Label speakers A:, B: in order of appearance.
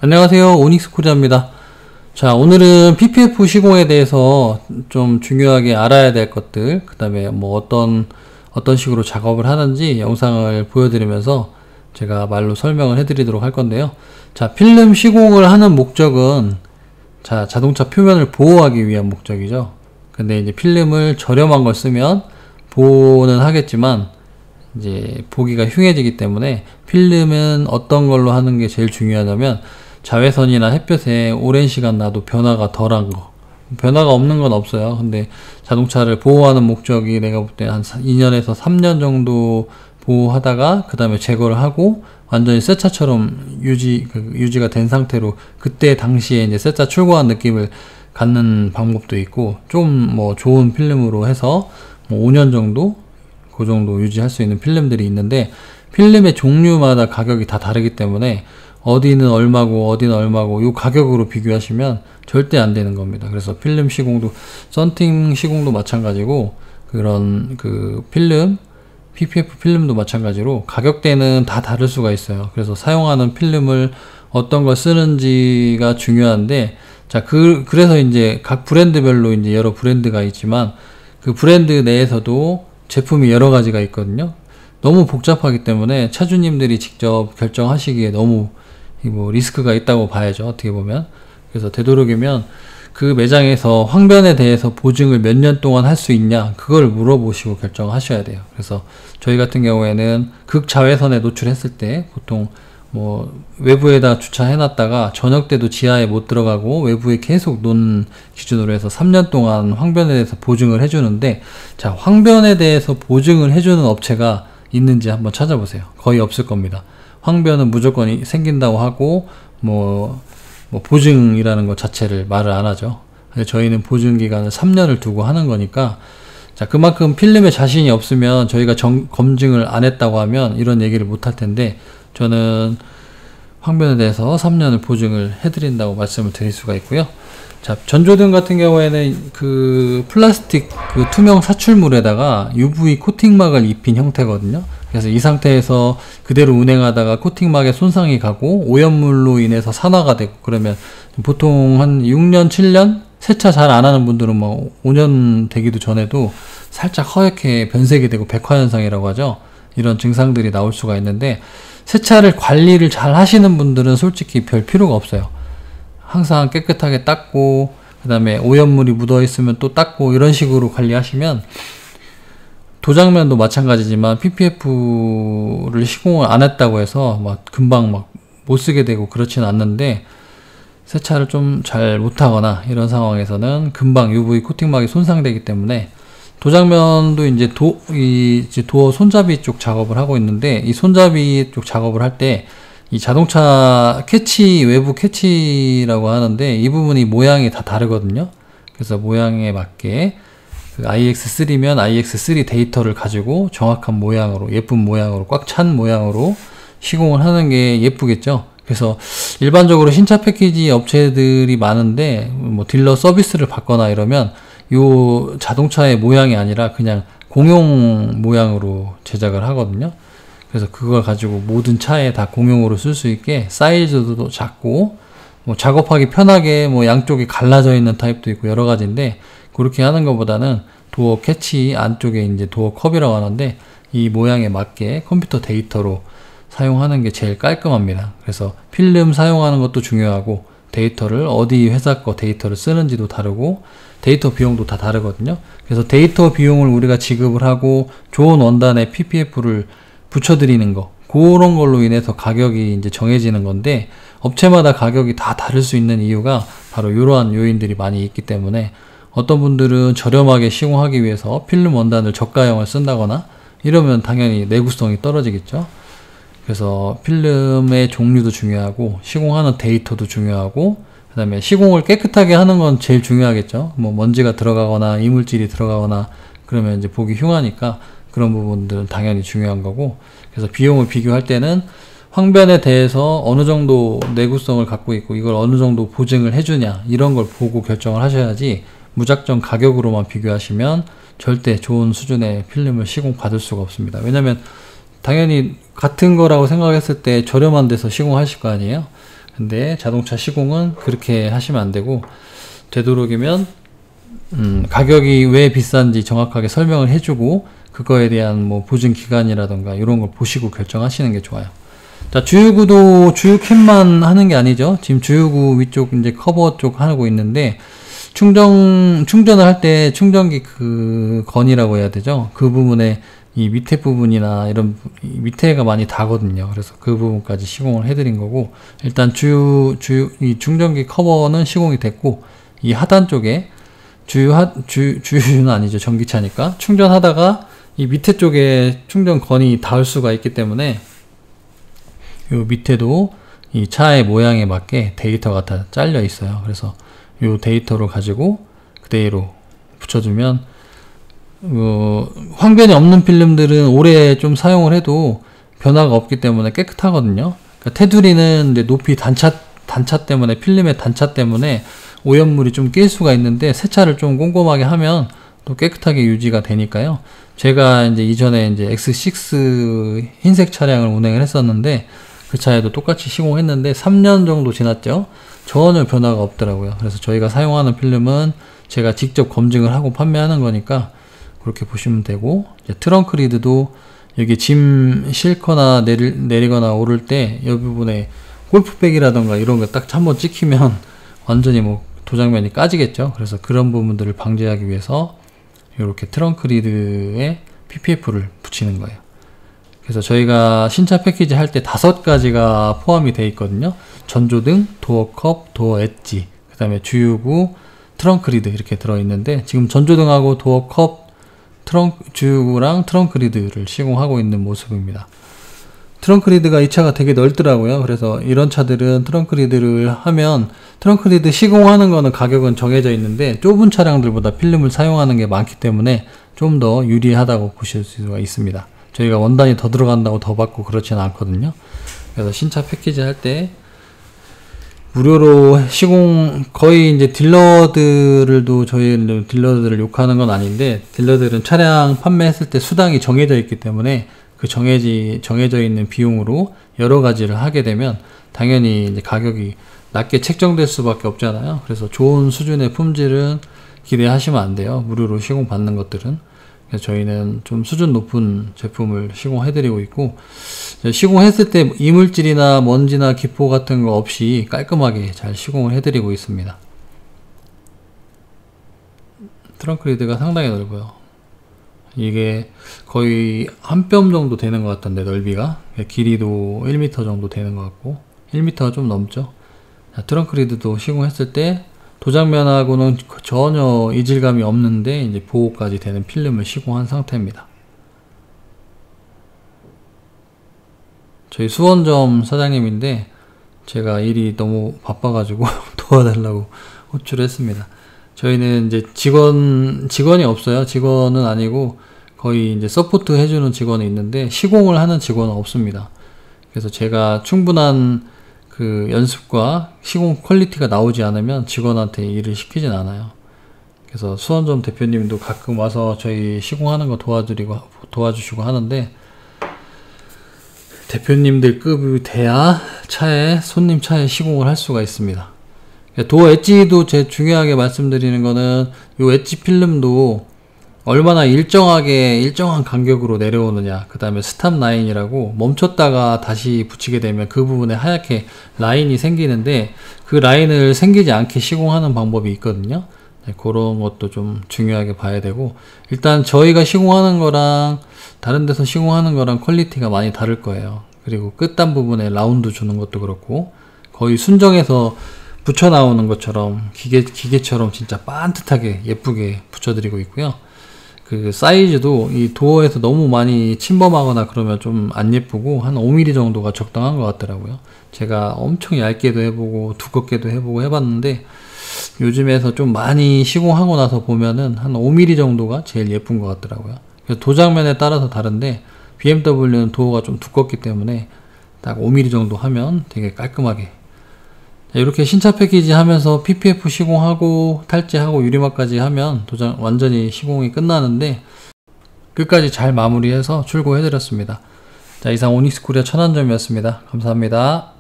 A: 안녕하세요, 오닉스 코리아입니다. 자, 오늘은 PPF 시공에 대해서 좀 중요하게 알아야 될 것들, 그 다음에 뭐 어떤 식으로 작업을 하는지 영상을 보여드리면서 제가 말로 설명을 해드리도록 할 건데요. 자, 필름 시공을 하는 목적은 자동차 표면을 보호하기 위한 목적이죠. 근데 이제 필름을 저렴한 걸 쓰면 보호는 하겠지만 이제 보기가 흉해지기 때문에 필름은 어떤 걸로 하는 게 제일 중요하냐면 자외선이나 햇볕에 오랜 시간 놔도 변화가 덜한 거, 변화가 없는 건 없어요. 근데 자동차를 보호하는 목적이 내가 볼 때 한 2년에서 3년 정도 보호하다가 그 다음에 제거를 하고 완전히 새 차처럼 유지가 된 상태로 그때 당시에 이제 새 차 출고한 느낌을 갖는 방법도 있고, 좀 뭐 좋은 필름으로 해서 뭐 5년 정도 그 정도 유지할 수 있는 필름들이 있는데, 필름의 종류마다 가격이 다 다르기 때문에 어디는 얼마고 어디는 얼마고 요 가격으로 비교하시면 절대 안 되는 겁니다. 그래서 필름 시공도, 썬팅 시공도 마찬가지고, 그런 필름, PPF 필름도 마찬가지로 가격대는 다 다를 수가 있어요. 그래서 사용하는 필름을 어떤 걸 쓰는지가 중요한데, 자, 그래서 이제 각 브랜드별로 이제 여러 브랜드가 있지만 그 브랜드 내에서도 제품이 여러 가지가 있거든요. 너무 복잡하기 때문에 차주님들이 직접 결정하시기에 너무 뭐 리스크가 있다고 봐야죠, 어떻게 보면. 그래서 되도록이면 그 매장에서 황변에 대해서 보증을 몇 년 동안 할 수 있냐, 그걸 물어보시고 결정하셔야 돼요. 그래서 저희 같은 경우에는 극자외선에 노출했을 때 보통 뭐 외부에다 주차해 놨다가 저녁 때도 지하에 못 들어가고 외부에 계속 놓는 기준으로 해서 3년 동안 황변에 대해서 보증을 해주는데, 자, 황변에 대해서 보증을 해주는 업체가 있는지 한번 찾아보세요. 거의 없을 겁니다. 황변은 무조건 생긴다고 하고 뭐 보증이라는 것 자체를 말을 안 하죠. 근데 저희는 보증 기간을 3년을 두고 하는 거니까, 자, 그만큼 필름에 자신이 없으면 저희가 검증을 안 했다고 하면 이런 얘기를 못 할 텐데, 저는 황변에 대해서 3년을 보증을 해드린다고 말씀을 드릴 수가 있고요. 자, 전조등 같은 경우에는 그 플라스틱 투명 사출물에다가 UV 코팅막을 입힌 형태거든요. 그래서 이 상태에서 그대로 운행하다가 코팅막에 손상이 가고 오염물로 인해서 산화가 되고, 그러면 보통 한 6년, 7년? 세차 잘 안 하는 분들은 뭐 5년 되기도 전에도 살짝 허옇게 변색이 되고 백화현상이라고 하죠. 이런 증상들이 나올 수가 있는데, 세차를 관리를 잘 하시는 분들은 솔직히 별 필요가 없어요. 항상 깨끗하게 닦고, 그 다음에 오염물이 묻어 있으면 또 닦고, 이런 식으로 관리하시면, 도장면도 마찬가지지만 PPF를 시공을 안 했다고 해서 막 금방 막 못 쓰게 되고 그렇지는 않는데, 세차를 좀 잘 못하거나 이런 상황에서는 금방 UV 코팅막이 손상되기 때문에, 도장면도 이제 도어 손잡이 쪽 작업을 하고 있는데, 이 손잡이 쪽 작업을 할 때 이 자동차 캐치, 외부 캐치라고 하는데 이 부분이 모양이 다 다르거든요. 그래서 모양에 맞게 IX3면 IX3 데이터를 가지고 정확한 모양으로, 예쁜 모양으로, 꽉 찬 모양으로 시공을 하는 게 예쁘겠죠. 그래서 일반적으로 신차 패키지 업체들이 많은데 뭐 딜러 서비스를 받거나 이러면 요 자동차의 모양이 아니라 그냥 공용 모양으로 제작을 하거든요. 그래서 그걸 가지고 모든 차에 다 공용으로 쓸 수 있게 사이즈도 작고, 뭐 작업하기 편하게 뭐 양쪽이 갈라져 있는 타입도 있고 여러 가지인데, 그렇게 하는 것보다는 도어 캐치 안쪽에 이제 도어 컵이라고 하는데 이 모양에 맞게 컴퓨터 데이터로 사용하는 게 제일 깔끔합니다. 그래서 필름 사용하는 것도 중요하고, 데이터를 어디 회사 거 데이터를 쓰는지도 다르고, 데이터 비용도 다 다르거든요. 그래서 데이터 비용을 우리가 지급을 하고 좋은 원단에 PPF를 붙여드리는 거, 그런 걸로 인해서 가격이 이제 정해지는 건데, 업체마다 가격이 다 다를 수 있는 이유가 바로 이러한 요인들이 많이 있기 때문에, 어떤 분들은 저렴하게 시공하기 위해서 필름 원단을 저가형을 쓴다거나 이러면 당연히 내구성이 떨어지겠죠. 그래서 필름의 종류도 중요하고 시공하는 데이터도 중요하고, 그 다음에 시공을 깨끗하게 하는 건 제일 중요하겠죠. 뭐 먼지가 들어가거나 이물질이 들어가거나 그러면 이제 보기 흉하니까 그런 부분들은 당연히 중요한 거고, 그래서 비용을 비교할 때는 황변에 대해서 어느 정도 내구성을 갖고 있고 이걸 어느 정도 보증을 해주냐, 이런 걸 보고 결정을 하셔야지, 무작정 가격으로만 비교하시면 절대 좋은 수준의 필름을 시공 받을 수가 없습니다. 왜냐면 당연히 같은 거라고 생각했을 때 저렴한 데서 시공하실 거 아니에요. 근데 자동차 시공은 그렇게 하시면 안 되고, 되도록이면 가격이 왜 비싼지 정확하게 설명을 해주고, 그거에 대한 뭐 보증 기간이라던가 이런 걸 보시고 결정하시는 게 좋아요. 자, 주유구도 주유캡만 하는 게 아니죠. 지금 주유구 위쪽 이제 커버 쪽 하고 있는데, 충전을 할 때 충전기 그 건이라고 해야 되죠. 그 부분에 이 밑에 부분이나 이런 밑에가 많이 닿거든요. 그래서 그 부분까지 시공을 해드린 거고, 일단 이 충전기 커버는 시공이 됐고, 이 하단 쪽에 주유는 아니죠. 전기차니까. 충전하다가 이 밑에 쪽에 충전건이 닿을 수가 있기 때문에, 요 밑에도 이 차의 모양에 맞게 데이터가 다 잘려 있어요. 그래서 요 데이터를 가지고 그대로 붙여주면, 황변이 없는 필름들은 오래 좀 사용을 해도 변화가 없기 때문에 깨끗하거든요. 그러니까 테두리는 이제 높이 단차 때문에, 필름의 단차 때문에 오염물이 좀 낄 수가 있는데, 세차를 좀 꼼꼼하게 하면 또 깨끗하게 유지가 되니까요. 제가 이제 이전에 이제 X6 흰색 차량을 운행을 했었는데, 그 차에도 똑같이 시공했는데 3년 정도 지났죠. 전혀 변화가 없더라고요. 그래서 저희가 사용하는 필름은 제가 직접 검증을 하고 판매하는 거니까 그렇게 보시면 되고, 이제 트렁크 리드도 여기 짐 싣거나 내리거나 오를 때 이 부분에 골프백이라던가 이런 거 딱 한번 찍히면 완전히 뭐 도장면이 까지겠죠. 그래서 그런 부분들을 방지하기 위해서 이렇게 트렁크 리드에 PPF를 붙이는 거예요. 그래서 저희가 신차 패키지 할 때 5가지가 포함이 되어 있거든요. 전조등, 도어컵, 도어 엣지, 그 다음에 주유구, 트렁크 리드 이렇게 들어있는데, 지금 전조등하고 도어컵, 주유구랑 트렁크 리드를 시공하고 있는 모습입니다. 트렁크 리드가 이 차가 되게 넓더라고요. 그래서 이런 차들은 트렁크 리드를 하면, 트렁크 리드 시공하는 거는 가격은 정해져 있는데, 좁은 차량들보다 필름을 사용하는 게 많기 때문에 좀 더 유리하다고 보실 수가 있습니다. 저희가 원단이 더 들어간다고 더 받고 그렇지는 않거든요. 그래서 신차 패키지 할 때 무료로 시공, 거의 이제 딜러들도, 저희 딜러들을 욕하는 건 아닌데, 딜러들은 차량 판매했을 때 수당이 정해져 있기 때문에 그 정해져 있는 비용으로 여러 가지를 하게 되면 당연히 이제 가격이 낮게 책정될 수밖에 없잖아요. 그래서 좋은 수준의 품질은 기대하시면 안 돼요. 무료로 시공 받는 것들은. 그래서 저희는 좀 수준 높은 제품을 시공해드리고 있고, 시공했을 때 이물질이나 먼지나 기포 같은 거 없이 깔끔하게 잘 시공을 해드리고 있습니다. 트렁크 리드가 상당히 넓어요. 이게 거의 한 뼘 정도 되는 것 같던데, 넓이가. 길이도 1m 정도 되는 것 같고, 1m가 좀 넘죠. 트렁크 리드도 시공했을 때 도장면하고는 전혀 이질감이 없는데, 이제 보호까지 되는 필름을 시공한 상태입니다. 저희 수원점 사장님인데, 제가 일이 너무 바빠가지고 도와달라고 호출을 했습니다. 저희는 이제 직원이 없어요. 직원은 아니고 거의 이제 서포트 해주는 직원이 있는데, 시공을 하는 직원은 없습니다. 그래서 제가 충분한 그 연습과 시공 퀄리티가 나오지 않으면 직원한테 일을 시키진 않아요. 그래서 수원점 대표님도 가끔 와서 저희 시공하는 거 도와주시고 하는데, 대표님들 급이 돼야 손님 차에 시공을 할 수가 있습니다. 도어 엣지도 제 중요하게 말씀드리는 거는, 요 엣지 필름도 얼마나 일정한 간격으로 내려오느냐, 그 다음에 스탑 라인이라고 멈췄다가 다시 붙이게 되면 그 부분에 하얗게 라인이 생기는데, 그 라인을 생기지 않게 시공하는 방법이 있거든요. 네, 그런 것도 좀 중요하게 봐야 되고, 일단 저희가 시공하는 거랑 다른 데서 시공하는 거랑 퀄리티가 많이 다를 거예요. 그리고 끝단 부분에 라운드 주는 것도 그렇고, 거의 순정해서 붙여 나오는 것처럼 기계처럼 진짜 반듯하게 예쁘게 붙여드리고 있고요. 그 사이즈도 이 도어에서 너무 많이 침범하거나 그러면 좀 안 예쁘고, 한 5mm 정도가 적당한 것 같더라고요. 제가 엄청 얇게도 해보고 두껍게도 해보고 해봤는데, 요즘에서 좀 많이 시공하고 나서 보면은 한 5mm 정도가 제일 예쁜 것 같더라고요. 그래서 도장면에 따라서 다른데, BMW는 도어가 좀 두껍기 때문에 딱 5mm 정도 하면 되게 깔끔하게. 이렇게 신차 패키지 하면서 PPF 시공하고 탈재하고 유리막까지 하면 완전히 시공이 끝나는데, 끝까지 잘 마무리해서 출고해 드렸습니다. 자, 이상 오닉스코리아 천안점이었습니다. 감사합니다.